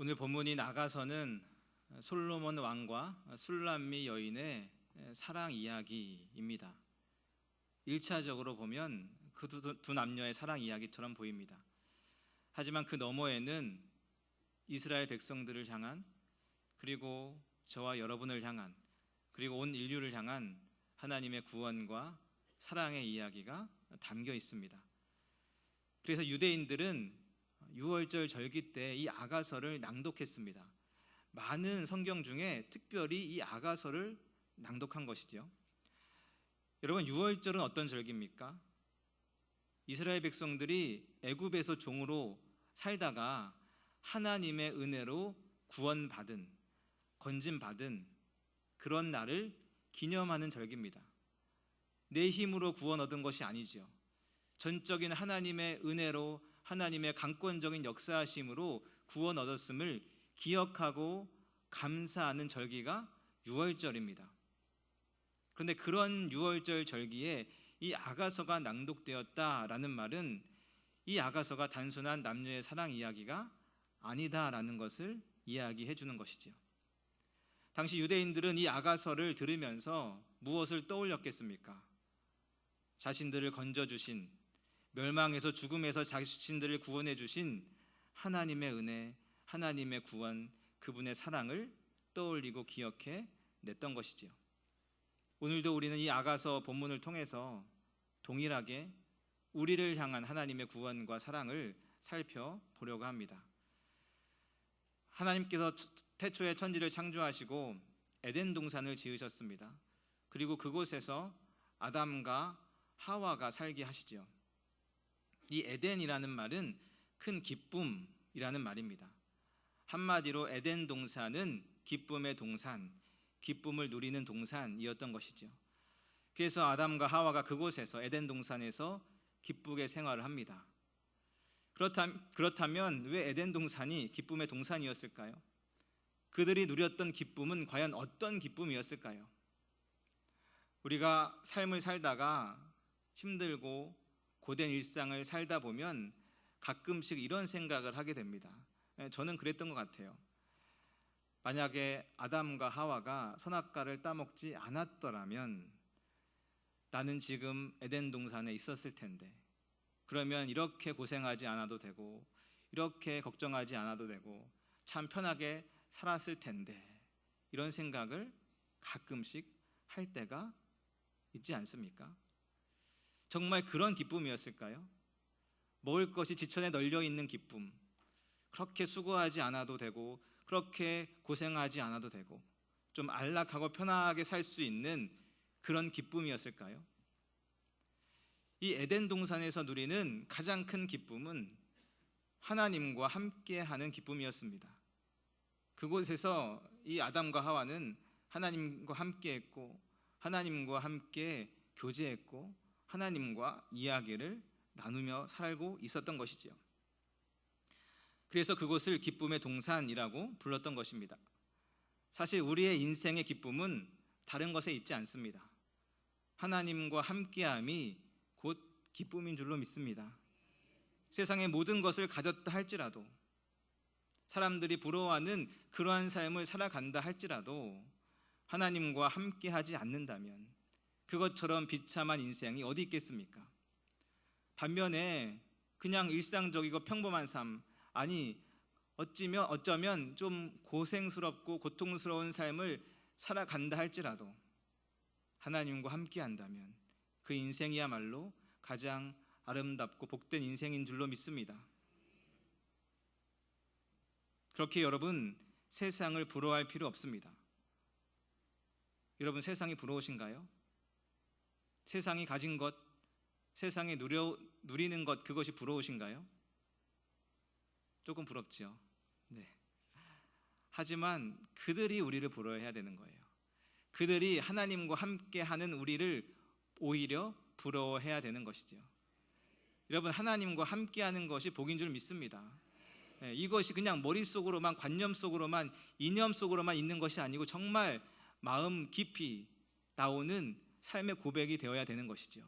오늘 본문인 아가서는 솔로몬 왕과 술람미 여인의 사랑 이야기입니다. 1차적으로 보면 그 두 남녀의 사랑 이야기처럼 보입니다. 하지만 그 너머에는 이스라엘 백성들을 향한, 그리고 저와 여러분을 향한, 그리고 온 인류를 향한 하나님의 구원과 사랑의 이야기가 담겨 있습니다. 그래서 유대인들은 유월절 절기 때 이 아가서를 낭독했습니다. 많은 성경 중에 특별히 이 아가서를 낭독한 것이죠. 여러분, 유월절은 어떤 절기입니까? 이스라엘 백성들이 애굽에서 종으로 살다가 하나님의 은혜로 구원받은, 건짐받은 그런 날을 기념하는 절기입니다. 내 힘으로 구원 얻은 것이 아니죠. 전적인 하나님의 은혜로, 하나님의 강권적인 역사하심으로 구원 얻었음을 기억하고 감사하는 절기가 유월절입니다. 그런데 그런 유월절 절기에 이 아가서가 낭독되었다라는 말은 이 아가서가 단순한 남녀의 사랑 이야기가 아니다라는 것을 이야기해 주는 것이지요. 당시 유대인들은 이 아가서를 들으면서 무엇을 떠올렸겠습니까? 자신들을 건져주신, 멸망에서 죽음에서 자신들을 구원해 주신 하나님의 은혜, 하나님의 구원, 그분의 사랑을 떠올리고 기억해 냈던 것이지요. 오늘도 우리는 이 아가서 본문을 통해서 동일하게 우리를 향한 하나님의 구원과 사랑을 살펴보려고 합니다. 하나님께서 태초에 천지를 창조하시고 에덴 동산을 지으셨습니다. 그리고 그곳에서 아담과 하와가 살게 하시죠. 이 에덴이라는 말은 큰 기쁨이라는 말입니다. 한마디로 에덴 동산은 기쁨의 동산, 기쁨을 누리는 동산이었던 것이죠. 그래서 아담과 하와가 그곳에서, 에덴 동산에서 기쁘게 생활을 합니다. 그렇다면 왜 에덴 동산이 기쁨의 동산이었을까요? 그들이 누렸던 기쁨은 과연 어떤 기쁨이었을까요? 우리가 삶을 살다가 힘들고 고된 일상을 살다 보면 가끔씩 이런 생각을 하게 됩니다. 저는 그랬던 것 같아요. 만약에 아담과 하와가 선악과를 따먹지 않았더라면 나는 지금 에덴 동산에 있었을 텐데, 그러면 이렇게 고생하지 않아도 되고 이렇게 걱정하지 않아도 되고 참 편하게 살았을 텐데, 이런 생각을 가끔씩 할 때가 있지 않습니까? 정말 그런 기쁨이었을까요? 먹을 것이 지천에 널려 있는 기쁨, 그렇게 수고하지 않아도 되고 그렇게 고생하지 않아도 되고 좀 안락하고 편하게 살 수 있는 그런 기쁨이었을까요? 이 에덴 동산에서 누리는 가장 큰 기쁨은 하나님과 함께하는 기쁨이었습니다. 그곳에서 이 아담과 하와는 하나님과 함께했고, 하나님과 함께 교제했고, 하나님과 이야기를 나누며 살고 있었던 것이지요. 그래서 그곳을 기쁨의 동산이라고 불렀던 것입니다. 사실 우리의 인생의 기쁨은 다른 것에 있지 않습니다. 하나님과 함께함이 곧 기쁨인 줄로 믿습니다. 세상의 모든 것을 가졌다 할지라도, 사람들이 부러워하는 그러한 삶을 살아간다 할지라도 하나님과 함께하지 않는다면 그것처럼 비참한 인생이 어디 있겠습니까? 반면에 그냥 일상적이고 평범한 삶, 아니 어쩌면 좀 고생스럽고 고통스러운 삶을 살아간다 할지라도 하나님과 함께한다면 그 인생이야말로 가장 아름답고 복된 인생인 줄로 믿습니다. 그렇게 여러분, 세상을 부러워할 필요 없습니다. 여러분, 세상이 부러우신가요? 세상이 가진 것, 세상에 누리는 것, 그것이 부러우신가요? 조금 부럽죠. 네. 하지만 그들이 우리를 부러워해야 되는 거예요. 그들이 하나님과 함께하는 우리를 오히려 부러워해야 되는 것이죠. 여러분, 하나님과 함께하는 것이 복인 줄 믿습니다. 네, 이것이 그냥 머릿속으로만, 관념 속으로만, 이념 속으로만 있는 것이 아니고 정말 마음 깊이 나오는 삶의 고백이 되어야 되는 것이죠.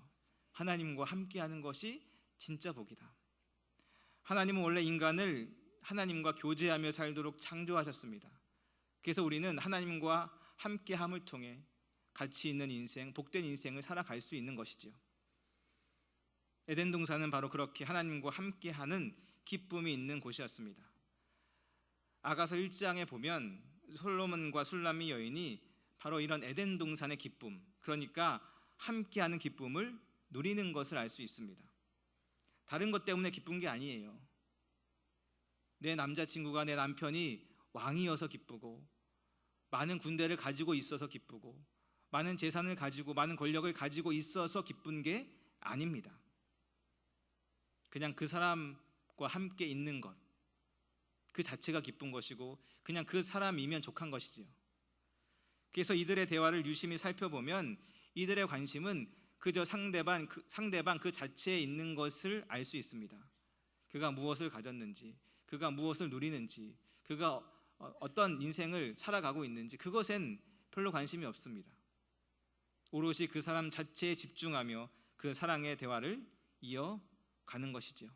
하나님과 함께하는 것이 진짜 복이다. 하나님은 원래 인간을 하나님과 교제하며 살도록 창조하셨습니다. 그래서 우리는 하나님과 함께함을 통해 가치 있는 인생, 복된 인생을 살아갈 수 있는 것이지요. 에덴 동산은 바로 그렇게 하나님과 함께하는 기쁨이 있는 곳이었습니다. 아가서 1장에 보면 솔로몬과 술람미 여인이 바로 이런 에덴 동산의 기쁨, 그러니까 함께하는 기쁨을 누리는 것을 알 수 있습니다. 다른 것 때문에 기쁜 게 아니에요. 내 남자친구가, 내 남편이 왕이어서 기쁘고, 많은 군대를 가지고 있어서 기쁘고, 많은 재산을 가지고, 많은 권력을 가지고 있어서 기쁜 게 아닙니다. 그냥 그 사람과 함께 있는 것, 그 자체가 기쁜 것이고, 그냥 그 사람이면 족한 것이지요. 그래서 이들의 대화를 유심히 살펴보면 이들의 관심은 그저 상대방 그 자체에 있는 것을 알 수 있습니다. 그가 무엇을 가졌는지, 그가 무엇을 누리는지, 그가 어떤 인생을 살아가고 있는지, 그것엔 별로 관심이 없습니다. 오롯이 그 사람 자체에 집중하며 그 사랑의 대화를 이어가는 것이죠.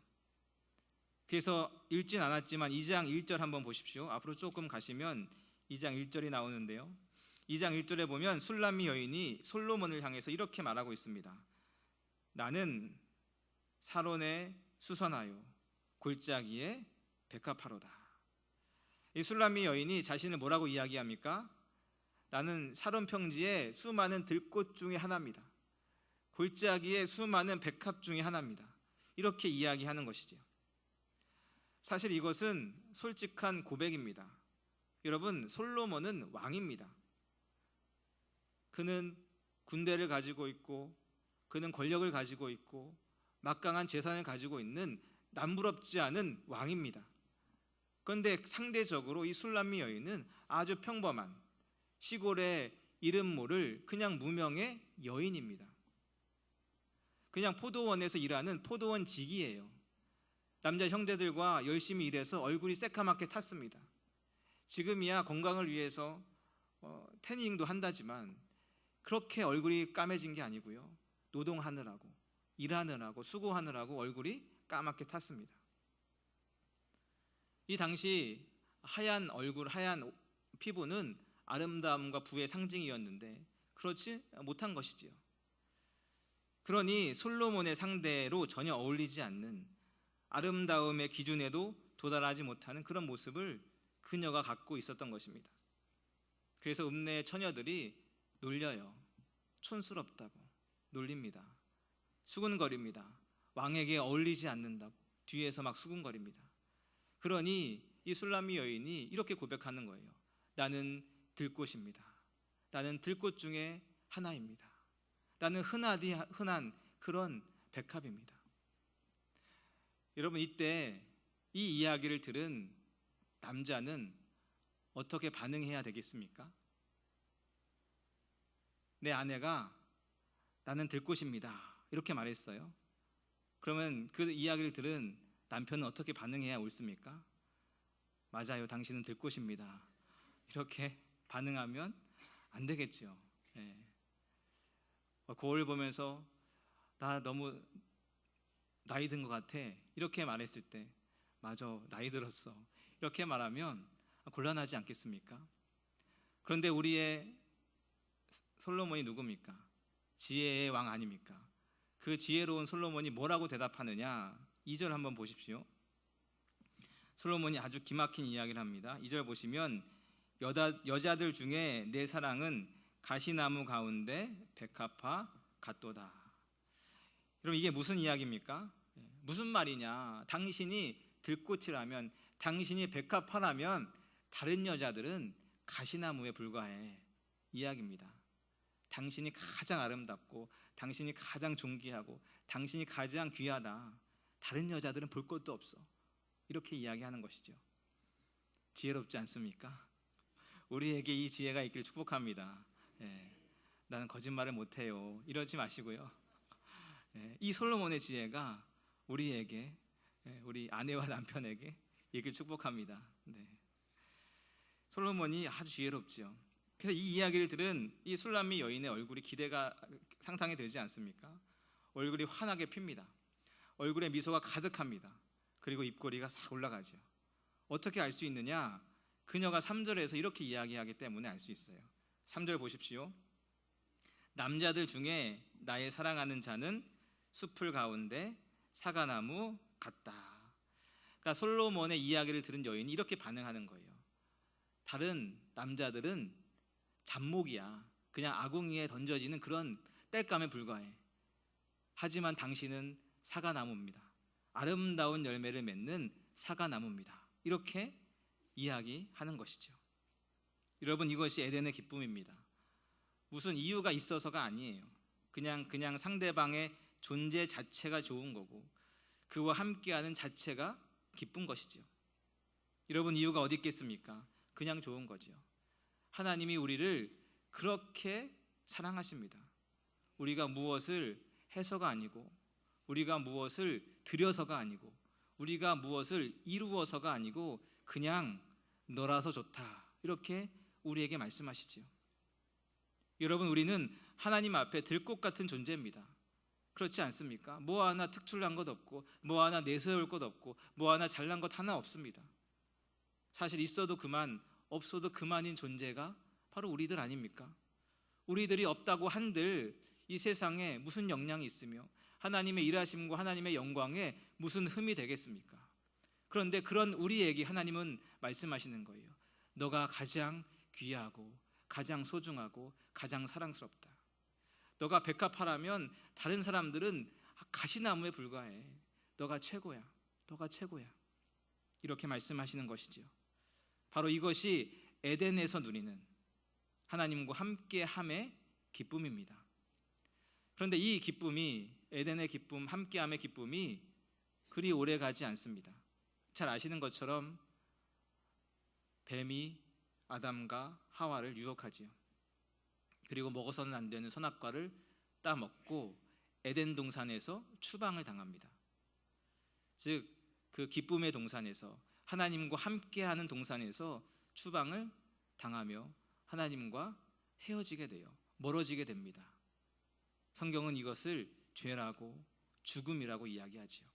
그래서 읽진 않았지만 2장 1절 한번 보십시오. 앞으로 조금 가시면 2장 1절이 나오는데요, 2장 1절에 보면 술람미 여인이 솔로몬을 향해서 이렇게 말하고 있습니다. 나는 사론에 수선하여 골짜기에 백합화로다. 이 술람미 여인이 자신을 뭐라고 이야기합니까? 나는 사론 평지의 수많은 들꽃 중에 하나입니다. 골짜기의 수많은 백합 중에 하나입니다. 이렇게 이야기하는 것이죠. 사실 이것은 솔직한 고백입니다. 여러분, 솔로몬은 왕입니다. 그는 군대를 가지고 있고, 그는 권력을 가지고 있고, 막강한 재산을 가지고 있는 남부럽지 않은 왕입니다. 그런데 상대적으로 이 술람미 여인은 아주 평범한 시골의 이름 모를 그냥 무명의 여인입니다. 그냥 포도원에서 일하는 포도원직이에요. 남자 형제들과 열심히 일해서 얼굴이 새까맣게 탔습니다. 지금이야 건강을 위해서 태닝도 한다지만 그렇게 얼굴이 까매진 게 아니고요, 노동하느라고, 일하느라고, 수고하느라고 얼굴이 까맣게 탔습니다. 이 당시 하얀 얼굴, 하얀 피부는 아름다움과 부의 상징이었는데 그렇지 못한 것이지요. 그러니 솔로몬의 상대로 전혀 어울리지 않는, 아름다움의 기준에도 도달하지 못하는 그런 모습을 그녀가 갖고 있었던 것입니다. 그래서 읍내의 처녀들이 놀려요. 촌스럽다고 놀립니다. 수군거립니다. 왕에게 어울리지 않는다고 뒤에서 막 수군거립니다. 그러니 이 술람미 여인이 이렇게 고백하는 거예요. 나는 들꽃입니다. 나는 들꽃 중에 하나입니다. 나는 흔한 그런 백합입니다. 여러분, 이때 이 이야기를 들은 남자는 어떻게 반응해야 되겠습니까? 내 아내가 나는 들꽃입니다 이렇게 말했어요. 그러면 그 이야기를 들은 남편은 어떻게 반응해야 옳습니까? 맞아요, 당신은 들꽃입니다 이렇게 반응하면 안 되겠죠. 네. 거울 보면서 나 너무 나이 든 것 같아 이렇게 말했을 때, 맞아, 나이 들었어 이렇게 말하면 곤란하지 않겠습니까? 그런데 우리의 솔로몬이 누굽니까? 지혜의 왕 아닙니까? 그 지혜로운 솔로몬이 뭐라고 대답하느냐? 2절 한번 보십시오. 솔로몬이 아주 기막힌 이야기를 합니다. 2절 보시면 여자들 중에 내 사랑은 가시나무 가운데 백합화 같도다. 여러분, 이게 무슨 이야기입니까? 무슨 말이냐? 당신이 들꽃이라면, 당신이 백합화라면 다른 여자들은 가시나무에 불과해 이야기입니다. 당신이 가장 아름답고, 당신이 가장 존귀하고, 당신이 가장 귀하다. 다른 여자들은 볼 것도 없어. 이렇게 이야기하는 것이죠. 지혜롭지 않습니까? 우리에게 이 지혜가 있기를 축복합니다. 나는 거짓말을 못해요 이러지 마시고요, 이 솔로몬의 지혜가 우리에게, 우리 아내와 남편에게 있기를 축복합니다. 솔로몬이 아주 지혜롭지요. 그래서 이 이야기를 들은 이 술람미 여인의 얼굴이 기대가 상상이 되지 않습니까? 얼굴이 환하게 핍니다. 얼굴에 미소가 가득합니다. 그리고 입꼬리가 싹 올라가죠. 어떻게 알 수 있느냐? 그녀가 3절에서 이렇게 이야기하기 때문에 알 수 있어요. 3절 보십시오. 남자들 중에 나의 사랑하는 자는 숲을 가운데 사과나무 같다. 그러니까 솔로몬의 이야기를 들은 여인이 이렇게 반응하는 거예요. 다른 남자들은 잡목이야. 그냥 아궁이에 던져지는 그런 땔감에 불과해. 하지만 당신은 사과나무입니다. 아름다운 열매를 맺는 사과나무입니다. 이렇게 이야기하는 것이죠. 여러분, 이것이 에덴의 기쁨입니다. 무슨 이유가 있어서가 아니에요. 그냥 상대방의 존재 자체가 좋은 거고 그와 함께하는 자체가 기쁜 것이죠. 여러분, 이유가 어디 있겠습니까? 그냥 좋은 거죠. 하나님이 우리를 그렇게 사랑하십니다. 우리가 무엇을 해서가 아니고, 우리가 무엇을 드려서가 아니고, 우리가 무엇을 이루어서가 아니고 그냥 너라서 좋다, 이렇게 우리에게 말씀하시지요. 여러분, 우리는 하나님 앞에 들꽃 같은 존재입니다. 그렇지 않습니까? 뭐 하나 특출난 것 없고, 뭐 하나 내세울 것 없고, 뭐 하나 잘난 것 하나 없습니다. 사실 있어도 그만, 없어도 그만인 존재가 바로 우리들 아닙니까? 우리들이 없다고 한들 이 세상에 무슨 영향이 있으며 하나님의 일하심과 하나님의 영광에 무슨 흠이 되겠습니까? 그런데 그런 우리에게 하나님은 말씀하시는 거예요. 너가 가장 귀하고 가장 소중하고 가장 사랑스럽다. 너가 백합화라면 다른 사람들은 가시나무에 불과해. 너가 최고야. 너가 최고야. 이렇게 말씀하시는 것이지요. 바로 이것이 에덴에서 누리는 하나님과 함께함의 기쁨입니다. 그런데 이 기쁨이, 에덴의 기쁨, 함께함의 기쁨이 그리 오래 가지 않습니다. 잘 아시는 것처럼 뱀이 아담과 하와를 유혹하지요. 그리고 먹어서는 안 되는 선악과를 따먹고 에덴 동산에서 추방을 당합니다. 즉, 그 기쁨의 동산에서, 하나님과 함께하는 동산에서 추방을 당하며 하나님과 헤어지게 돼요. 멀어지게 됩니다. 성경은 이것을 죄라고 죽음이라고 이야기하지요.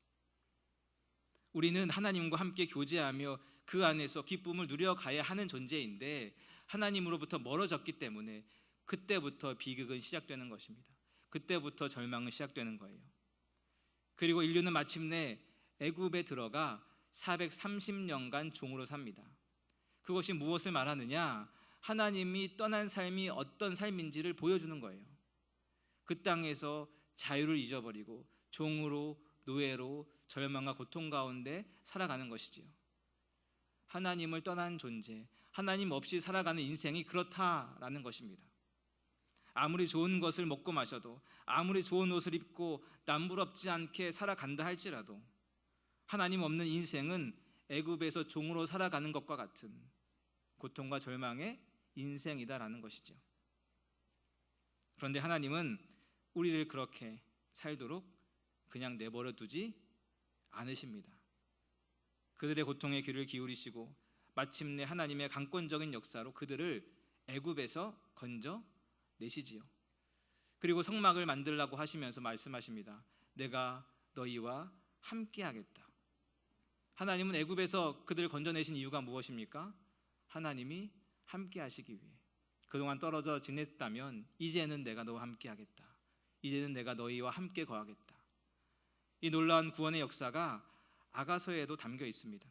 우리는 하나님과 함께 교제하며 그 안에서 기쁨을 누려가야 하는 존재인데 하나님으로부터 멀어졌기 때문에 그때부터 비극은 시작되는 것입니다. 그때부터 절망은 시작되는 거예요. 그리고 인류는 마침내 애굽에 들어가 430년간 종으로 삽니다. 그것이 무엇을 말하느냐? 하나님이 떠난 삶이 어떤 삶인지를 보여주는 거예요. 그 땅에서 자유를 잊어버리고 종으로, 노예로, 절망과 고통 가운데 살아가는 것이지요. 하나님을 떠난 존재, 하나님 없이 살아가는 인생이 그렇다라는 것입니다. 아무리 좋은 것을 먹고 마셔도, 아무리 좋은 옷을 입고 남부럽지 않게 살아간다 할지라도 하나님 없는 인생은 애굽에서 종으로 살아가는 것과 같은 고통과 절망의 인생이다라는 것이죠. 그런데 하나님은 우리를 그렇게 살도록 그냥 내버려 두지 않으십니다. 그들의 고통에 귀를 기울이시고 마침내 하나님의 강권적인 역사로 그들을 애굽에서 건져내시지요. 그리고 성막을 만들라고 하시면서 말씀하십니다. 내가 너희와 함께하겠다. 하나님은 애굽에서 그들을 건져내신 이유가 무엇입니까? 하나님이 함께하시기 위해. 그동안 떨어져 지냈다면 이제는 내가 너와 함께하겠다. 이제는 내가 너희와 함께 거하겠다. 이 놀라운 구원의 역사가 아가서에도 담겨 있습니다.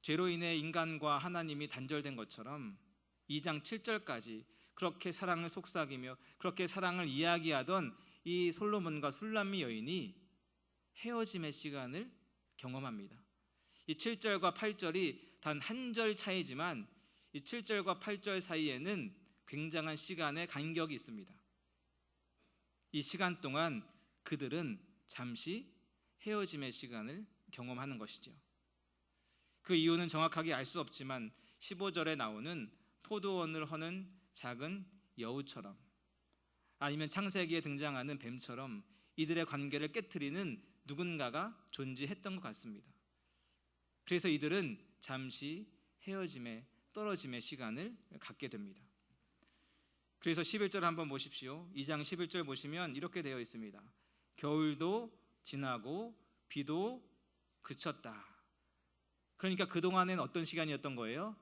죄로 인해 인간과 하나님이 단절된 것처럼 2장 7절까지 그렇게 사랑을 속삭이며 그렇게 사랑을 이야기하던 이 솔로몬과 술람미 여인이 헤어짐의 시간을 경험합니다. 이 7절과 8절이 단 한 절 차이지만 이 7절과 8절 사이에는 굉장한 시간의 간격이 있습니다. 이 시간 동안 그들은 잠시 헤어짐의 시간을 경험하는 것이죠. 그 이유는 정확하게 알 수 없지만 15절에 나오는 포도원을 허는 작은 여우처럼, 아니면 창세기에 등장하는 뱀처럼 이들의 관계를 깨트리는 누군가가 존재했던 것 같습니다. 그래서 이들은 잠시 헤어짐의, 떨어짐의 시간을 갖게 됩니다. 그래서 11절 한번 보십시오. 2장 11절 보시면 이렇게 되어 있습니다. 겨울도 지나고 비도 그쳤다. 그러니까 그동안엔 어떤 시간이었던 거예요?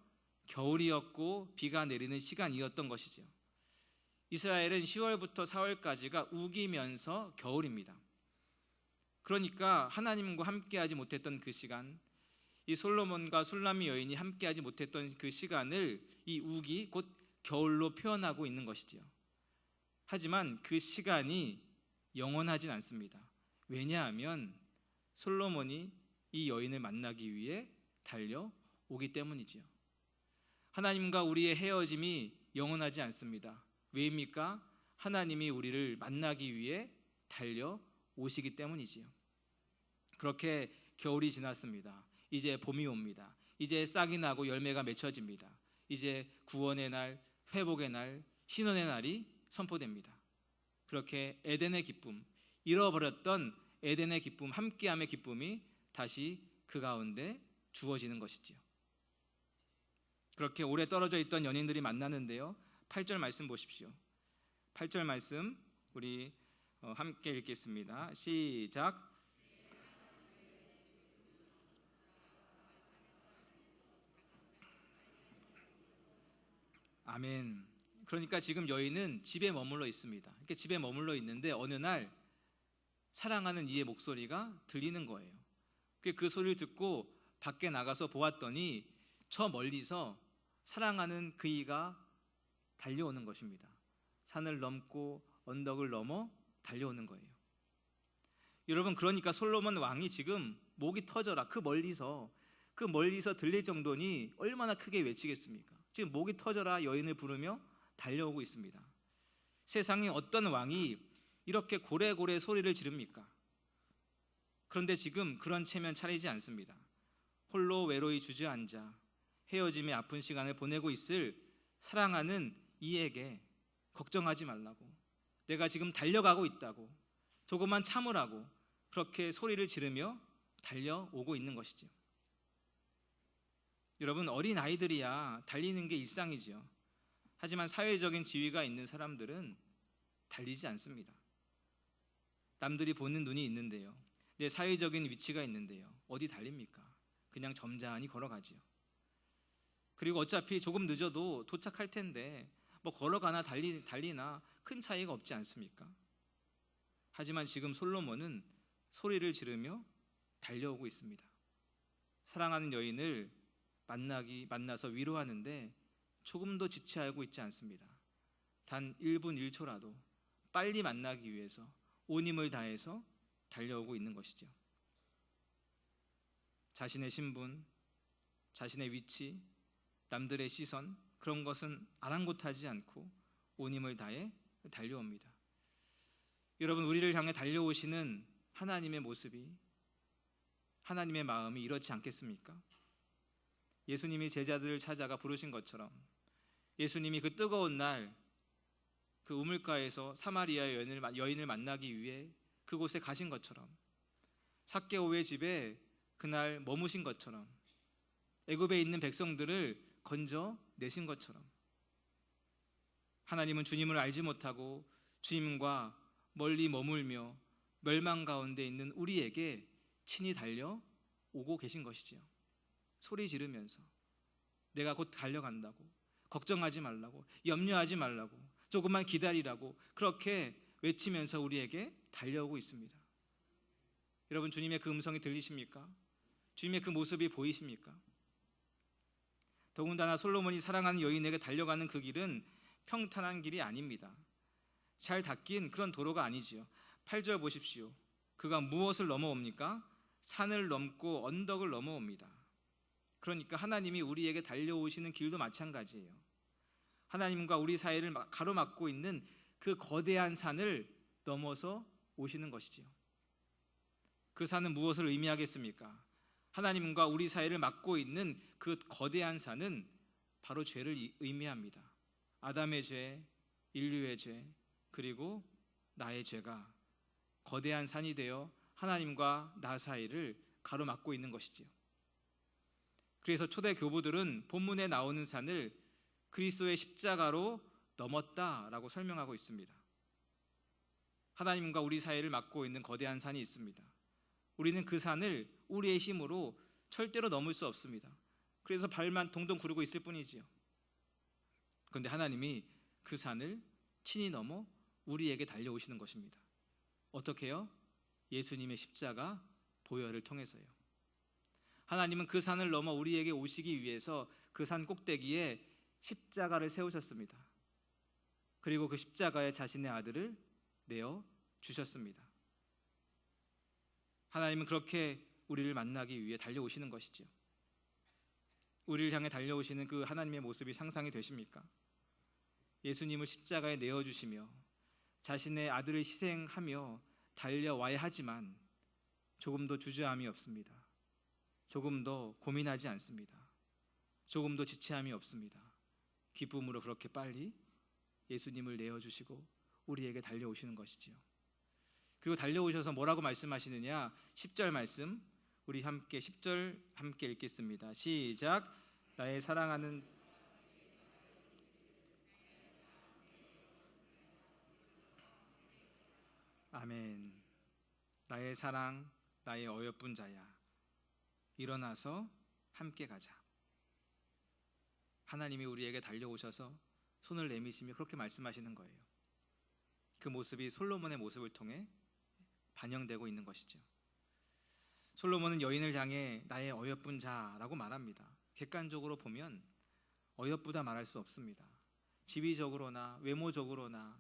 겨울이었고 비가 내리는 시간이었던 것이죠. 이스라엘은 10월부터 4월까지가 우기면서 겨울입니다. 그러니까 하나님과 함께하지 못했던 그 시간, 이 솔로몬과 술람미 여인이 함께하지 못했던 그 시간을 이 우기 곧 겨울로 표현하고 있는 것이지요. 하지만 그 시간이 영원하진 않습니다. 왜냐하면 솔로몬이 이 여인을 만나기 위해 달려오기 때문이지요. 하나님과 우리의 헤어짐이 영원하지 않습니다. 왜입니까? 하나님이 우리를 만나기 위해 달려오시기 때문이지요. 그렇게 겨울이 지났습니다. 이제 봄이 옵니다. 이제 싹이 나고 열매가 맺혀집니다. 이제 구원의 날, 회복의 날, 신원의 날이 선포됩니다. 그렇게 에덴의 기쁨, 잃어버렸던 에덴의 기쁨, 함께함의 기쁨이 다시 그 가운데 주어지는 것이지요. 그렇게 오래 떨어져 있던 연인들이 만나는데요. 8절 말씀 보십시오. 8절 말씀 우리 함께 읽겠습니다. 시작. 아멘. 그러니까 지금 여인은 집에 머물러 있습니다. 이렇게 집에 머물러 있는데 어느 날 사랑하는 이의 목소리가 들리는 거예요. 그 소리를 듣고 밖에 나가서 보았더니 저 멀리서 사랑하는 그 이가 달려오는 것입니다. 산을 넘고 언덕을 넘어 달려오는 거예요. 여러분, 그러니까 솔로몬 왕이 지금 목이 터져라 그 멀리서 들릴 정도니 얼마나 크게 외치겠습니까? 지금 목이 터져라 여인을 부르며 달려오고 있습니다. 세상에 어떤 왕이 이렇게 고래고래 소리를 지릅니까? 그런데 지금 그런 체면 차리지 않습니다. 홀로 외로이 주저앉아 헤어짐의 아픈 시간을 보내고 있을 사랑하는 이에게 걱정하지 말라고, 내가 지금 달려가고 있다고, 조금만 참으라고 그렇게 소리를 지르며 달려오고 있는 것이죠. 여러분, 어린 아이들이야 달리는 게 일상이지요. 하지만 사회적인 지위가 있는 사람들은 달리지 않습니다. 남들이 보는 눈이 있는데요, 내 사회적인 위치가 있는데요, 어디 달립니까? 그냥 점잖이 걸어가지요. 그리고 어차피 조금 늦어도 도착할 텐데 뭐 걸어가나 달리나 큰 차이가 없지 않습니까? 하지만 지금 솔로몬은 소리를 지르며 달려오고 있습니다. 사랑하는 여인을 만나서 위로하는데 조금도 지체하고 있지 않습니다. 단 1분 1초라도 빨리 만나기 위해서 온 힘을 다해서 달려오고 있는 것이죠. 자신의 신분, 자신의 위치, 남들의 시선, 그런 것은 아랑곳하지 않고 온 힘을 다해 달려옵니다. 여러분, 우리를 향해 달려오시는 하나님의 모습이, 하나님의 마음이 이렇지 않겠습니까? 예수님이 제자들을 찾아가 부르신 것처럼, 예수님이 그 뜨거운 날 그 우물가에서 사마리아 여인을 만나기 위해 그곳에 가신 것처럼, 삭개오의 집에 그날 머무신 것처럼, 애굽에 있는 백성들을 건져 내신 것처럼, 하나님은 주님을 알지 못하고 주님과 멀리 머물며 멸망 가운데 있는 우리에게 친히 달려오고 계신 것이지요. 소리 지르면서 내가 곧 달려간다고, 걱정하지 말라고, 염려하지 말라고, 조금만 기다리라고 그렇게 외치면서 우리에게 달려오고 있습니다. 여러분, 주님의 그 음성이 들리십니까? 주님의 그 모습이 보이십니까? 더군다나 솔로몬이 사랑하는 여인에게 달려가는 그 길은 평탄한 길이 아닙니다. 잘 닦인 그런 도로가 아니지요. 8절 보십시오. 그가 무엇을 넘어옵니까? 산을 넘고 언덕을 넘어옵니다. 그러니까 하나님이 우리에게 달려오시는 길도 마찬가지예요. 하나님과 우리 사이를 가로막고 있는 그 거대한 산을 넘어서 오시는 것이지요. 그 산은 무엇을 의미하겠습니까? 하나님과 우리 사이를 막고 있는 그 거대한 산은 바로 죄를 의미합니다. 아담의 죄, 인류의 죄, 그리고 나의 죄가 거대한 산이 되어 하나님과 나 사이를 가로막고 있는 것이지요. 그래서 초대 교부들은 본문에 나오는 산을 그리스도의 십자가로 넘었다라고 설명하고 있습니다. 하나님과 우리 사이를 막고 있는 거대한 산이 있습니다. 우리는 그 산을 우리의 힘으로 절대로 넘을 수 없습니다. 그래서 발만 동동 구르고 있을 뿐이지요. 그런데 하나님이 그 산을 친히 넘어 우리에게 달려오시는 것입니다. 어떻게요? 예수님의 십자가 보혈을 통해서요. 하나님은 그 산을 넘어 우리에게 오시기 위해서 그 산 꼭대기에 십자가를 세우셨습니다. 그리고 그 십자가에 자신의 아들을 내어 주셨습니다. 하나님은 그렇게 우리를 만나기 위해 달려오시는 것이죠. 우리를 향해 달려오시는 그 하나님의 모습이 상상이 되십니까? 예수님을 십자가에 내어주시며 자신의 아들을 희생하며 달려와야 하지만 조금도 주저함이 없습니다. 조금도 고민하지 않습니다. 조금도 지체함이 없습니다. 기쁨으로 그렇게 빨리 예수님을 내어주시고 우리에게 달려오시는 것이지요. 그리고 달려오셔서 뭐라고 말씀하시느냐? 10절 말씀, 우리 함께 10절 함께 읽겠습니다. 시작. 나의 사랑하는 아멘. 나의 사랑, 나의 어여쁜 자야, 일어나서 함께 가자. 하나님이 우리에게 달려오셔서 손을 내미시며 그렇게 말씀하시는 거예요. 그 모습이 솔로몬의 모습을 통해 반영되고 있는 것이죠. 솔로몬은 여인을 향해 나의 어여쁜 자라고 말합니다. 객관적으로 보면 어여쁘다 말할 수 없습니다. 지위적으로나 외모적으로나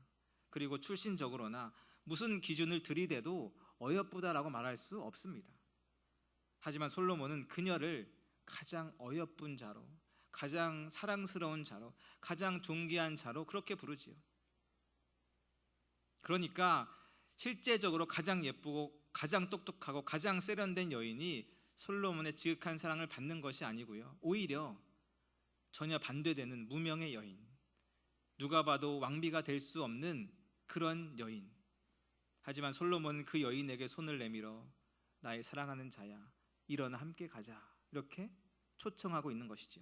그리고 출신적으로나 무슨 기준을 들이대도 어여쁘다라고 말할 수 없습니다. 하지만 솔로몬은 그녀를 가장 어여쁜 자로, 가장 사랑스러운 자로, 가장 존귀한 자로 그렇게 부르지요. 그러니까 실제적으로 가장 예쁘고 가장 똑똑하고 가장 세련된 여인이 솔로몬의 지극한 사랑을 받는 것이 아니고요, 오히려 전혀 반대되는 무명의 여인, 누가 봐도 왕비가 될 수 없는 그런 여인. 하지만 솔로몬은 그 여인에게 손을 내밀어 나의 사랑하는 자야, 일어나 함께 가자, 이렇게 초청하고 있는 것이죠.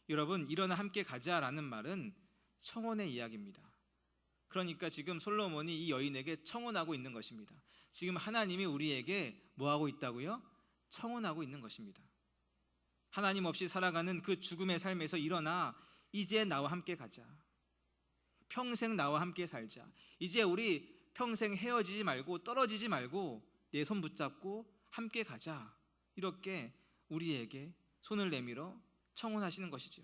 여러분, 일어나 함께 가자라는 말은 청혼의 이야기입니다. 그러니까 지금 솔로몬이 이 여인에게 청혼하고 있는 것입니다. 지금 하나님이 우리에게 뭐하고 있다고요? 청혼하고 있는 것입니다. 하나님 없이 살아가는 그 죽음의 삶에서 일어나 이제 나와 함께 가자. 평생 나와 함께 살자. 이제 우리 평생 헤어지지 말고 떨어지지 말고 내 손 붙잡고 함께 가자. 이렇게 우리에게 손을 내밀어 청혼하시는 것이죠.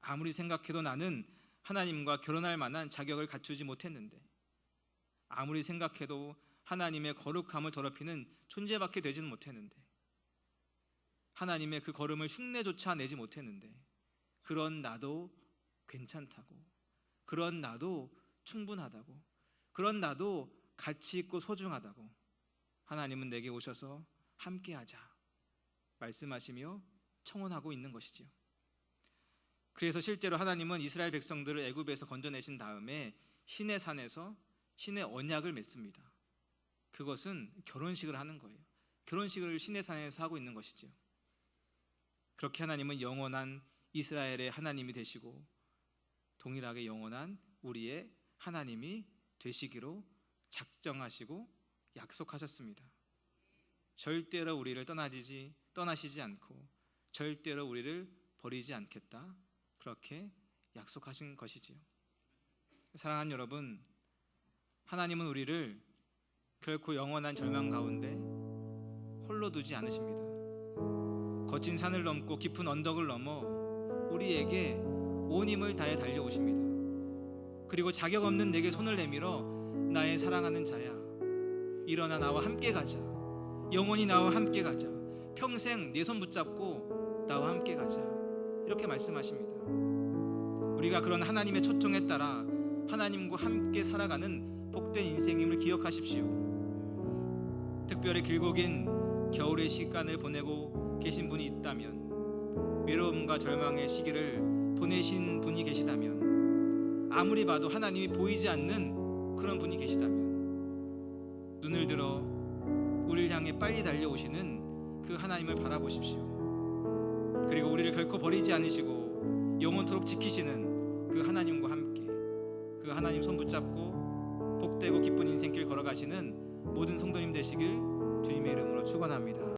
아무리 생각해도 나는 하나님과 결혼할 만한 자격을 갖추지 못했는데, 아무리 생각해도 하나님의 거룩함을 더럽히는 존재밖에 되지는 못했는데, 하나님의 그 걸음을 흉내조차 내지 못했는데, 그런 나도 괜찮다고, 그런 나도 충분하다고, 그런 나도 가치 있고 소중하다고 하나님은 내게 오셔서 함께하자 말씀하시며 청혼하고 있는 것이지요. 그래서 실제로 하나님은 이스라엘 백성들을 애굽에서 건져내신 다음에 신의 산에서 신의 언약을 맺습니다. 그것은 결혼식을 하는 거예요. 결혼식을 신의 산에서 하고 있는 것이죠. 그렇게 하나님은 영원한 이스라엘의 하나님이 되시고 동일하게 영원한 우리의 하나님이 되시기로 작정하시고 약속하셨습니다. 절대로 우리를 떠나시지 않고 절대로 우리를 버리지 않겠다, 그렇게 약속하신 것이지요. 사랑하는 여러분, 하나님은 우리를 결코 영원한 절망 가운데 홀로 두지 않으십니다. 거친 산을 넘고 깊은 언덕을 넘어 우리에게 온 힘을 다해 달려오십니다. 그리고 자격 없는 내게 손을 내밀어 나의 사랑하는 자야, 일어나 나와 함께 가자, 영원히 나와 함께 가자, 평생 내 손 붙잡고 나와 함께 가자, 이렇게 말씀하십니다. 우리가 그런 하나님의 초청에 따라 하나님과 함께 살아가는 복된 인생임을 기억하십시오. 특별히 길고 긴 겨울의 시간을 보내고 계신 분이 있다면, 외로움과 절망의 시기를 보내신 분이 계시다면, 아무리 봐도 하나님이 보이지 않는 그런 분이 계시다면 눈을 들어 우리를 향해 빨리 달려오시는 그 하나님을 바라보십시오. 그리고 우리를 결코 버리지 않으시고 영원토록 지키시는 그 하나님과 함께, 그 하나님 손 붙잡고 복되고 기쁜 인생길 걸어가시는 모든 성도님 되시길 주님의 이름으로 축원합니다.